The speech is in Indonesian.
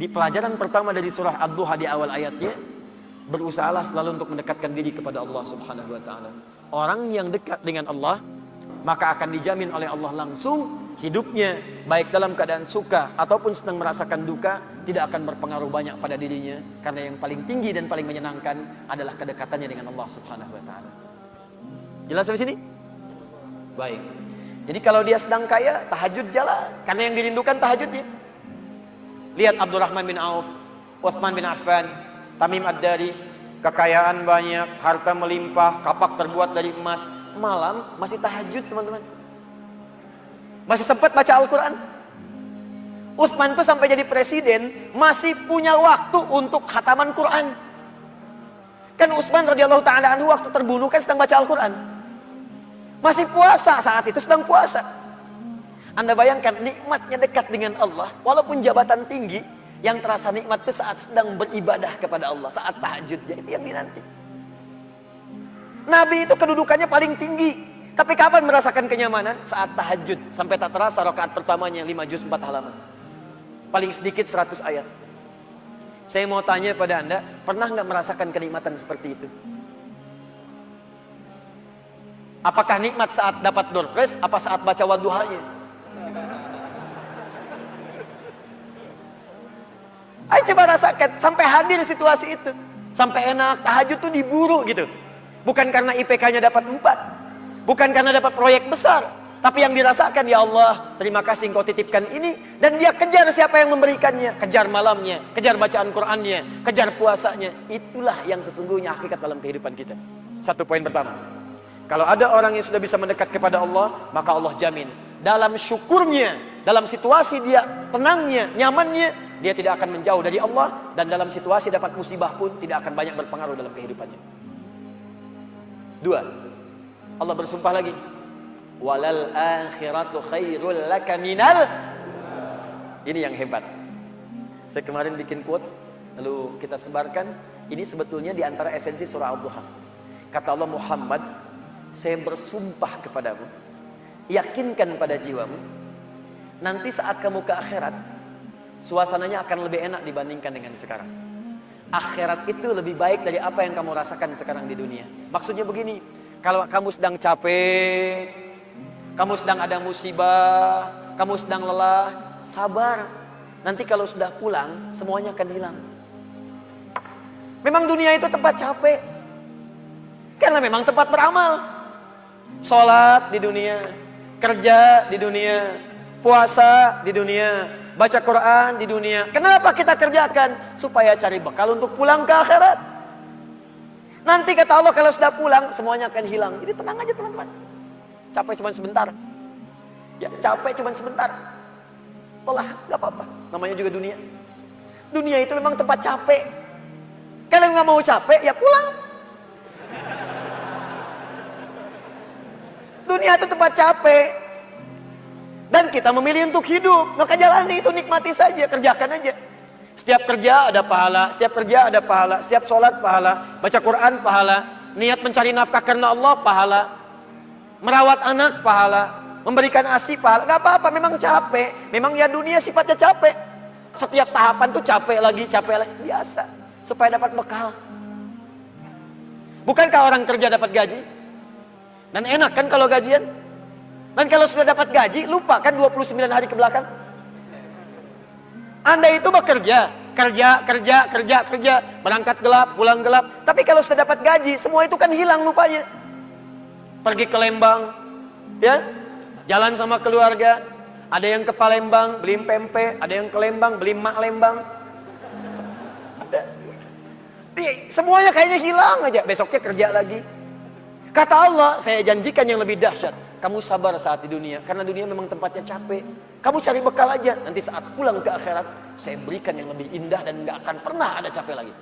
Di pelajaran pertama dari surah Ad-Duha di awal ayatnya, berusahalah selalu untuk mendekatkan diri kepada Allah Subhanahu wa taala. Orang yang dekat dengan Allah, maka akan dijamin oleh Allah langsung hidupnya, baik dalam keadaan suka ataupun sedang merasakan duka, tidak akan berpengaruh banyak pada dirinya, karena yang paling tinggi dan paling menyenangkan adalah kedekatannya dengan Allah Subhanahu wa taala. Jelas sampai sini? Baik. Jadi kalau dia sedang kaya, tahajud jalan, karena yang dirindukan tahajudnya. Lihat Abdurrahman bin Auf, Utsman bin Affan, Tamim Ad-Dari, kekayaan banyak, harta melimpah, kapak terbuat dari emas, malam masih tahajud, teman-teman. Masih sempat baca Al-Quran. Utsman tuh sampai jadi presiden masih punya waktu untuk khataman Quran. Kan Utsman radhiyallahu taala anhu waktu terbunuh kan sedang baca Al-Quran. Masih puasa saat itu, sedang puasa. Anda bayangkan nikmatnya dekat dengan Allah, walaupun jabatan tinggi, yang terasa nikmat itu saat sedang beribadah kepada Allah, saat tahajudnya, itu yang dinanti. Nabi itu kedudukannya paling tinggi, tapi kapan merasakan kenyamanan? Saat tahajud, sampai tak terasa rakaat pertamanya 5 juz 4 halaman. Paling sedikit 100 ayat. Saya mau tanya pada Anda, pernah nggak merasakan kenikmatan seperti itu? Apakah nikmat saat dapat door prize, apa saat baca wadduhanya? Ayo coba rasakan, sampai hadir situasi itu. Sampai enak, tahajud tuh diburu gitu. Bukan karena IPK-nya dapat 4. Bukan karena dapat proyek besar. Tapi yang dirasakan, ya Allah, terima kasih engkau titipkan ini. Dan dia kejar siapa yang memberikannya. Kejar malamnya, kejar bacaan Qur'annya, kejar puasanya. Itulah yang sesungguhnya hakikat dalam kehidupan kita. Satu poin pertama. Kalau ada orang yang sudah bisa mendekat kepada Allah, maka Allah jamin. Dalam syukurnya, dalam situasi dia tenangnya, nyamannya, dia tidak akan menjauh dari Allah. Dan dalam situasi dapat musibah pun tidak akan banyak berpengaruh dalam kehidupannya. 2. Allah bersumpah lagi, walal akhiratu khairul laka minal. Ini yang hebat. Saya kemarin bikin quotes, lalu kita sebarkan. Ini sebetulnya di antara esensi surah Ad-Duha. Kata Allah, Muhammad, saya bersumpah kepadamu, yakinkan pada jiwamu, nanti saat kamu ke akhirat, suasananya akan lebih enak dibandingkan dengan sekarang. Akhirat itu lebih baik dari apa yang kamu rasakan sekarang di dunia. Maksudnya begini, kalau kamu sedang capek, kamu sedang ada musibah, kamu sedang lelah, sabar. Nanti kalau sudah pulang, semuanya akan hilang. Memang dunia itu tempat capek, karena memang tempat beramal. Sholat di dunia, kerja di dunia, puasa di dunia, baca Quran di dunia. Kenapa kita kerjakan? Supaya cari bekal untuk pulang ke akhirat. Nanti kata Allah kalau sudah pulang semuanya akan hilang. Jadi tenang aja teman-teman. Capek cuma sebentar. Ya, capek cuma sebentar. Lelah, gak apa-apa. Namanya juga dunia. Dunia itu memang tempat capek. Kalau nggak mau capek, ya pulang. Dunia itu tempat capek. Dan kita memilih untuk hidup. Maka jalani itu, nikmati saja, kerjakan aja. Setiap kerja ada pahala, setiap kerja ada pahala, setiap sholat pahala, baca Quran pahala, niat mencari nafkah karena Allah pahala, merawat anak pahala, memberikan ASI pahala. Gak apa-apa, memang capek. Memang ya dunia sifatnya capek. Setiap tahapan tuh capek lagi, biasa. Supaya dapat bekal. Bukankah orang kerja dapat gaji? Dan enak kan kalau gajian? Dan kalau sudah dapat gaji, lupa kan 29 hari ke belakang? Anda itu bekerja, kerja, berangkat gelap, pulang gelap. Tapi kalau sudah dapat gaji, semua itu kan hilang lupanya. Pergi ke Lembang, ya, jalan sama keluarga. Ada yang ke Palembang, beli pempek. Ada yang ke Lembang, beli mak Lembang. Semuanya kayaknya hilang aja. Besoknya kerja lagi. Kata Allah, saya janjikan yang lebih dahsyat. Kamu sabar saat di dunia, karena dunia memang tempatnya capek. Kamu cari bekal aja. Nanti saat pulang ke akhirat, saya berikan yang lebih indah dan gak akan pernah ada capek lagi.